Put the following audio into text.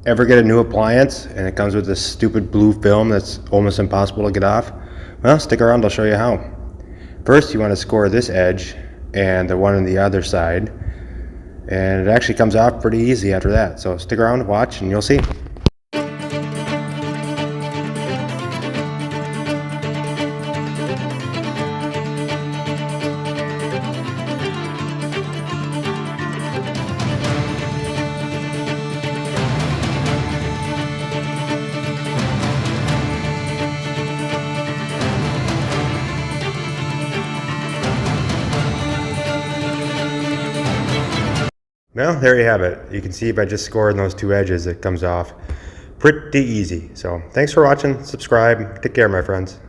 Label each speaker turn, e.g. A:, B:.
A: Ever get a new appliance and it comes with this stupid blue film that's almost impossible to get off? Well, stick around, I'll show you how. First, you want to score this edge and the one on the other side, and it actually comes off pretty easy after that. So stick around, watch, and you'll see. Well, there you have it. You can see by just scoring those two edges, it comes off pretty easy. So thanks for watching. Subscribe. Take care, my friends.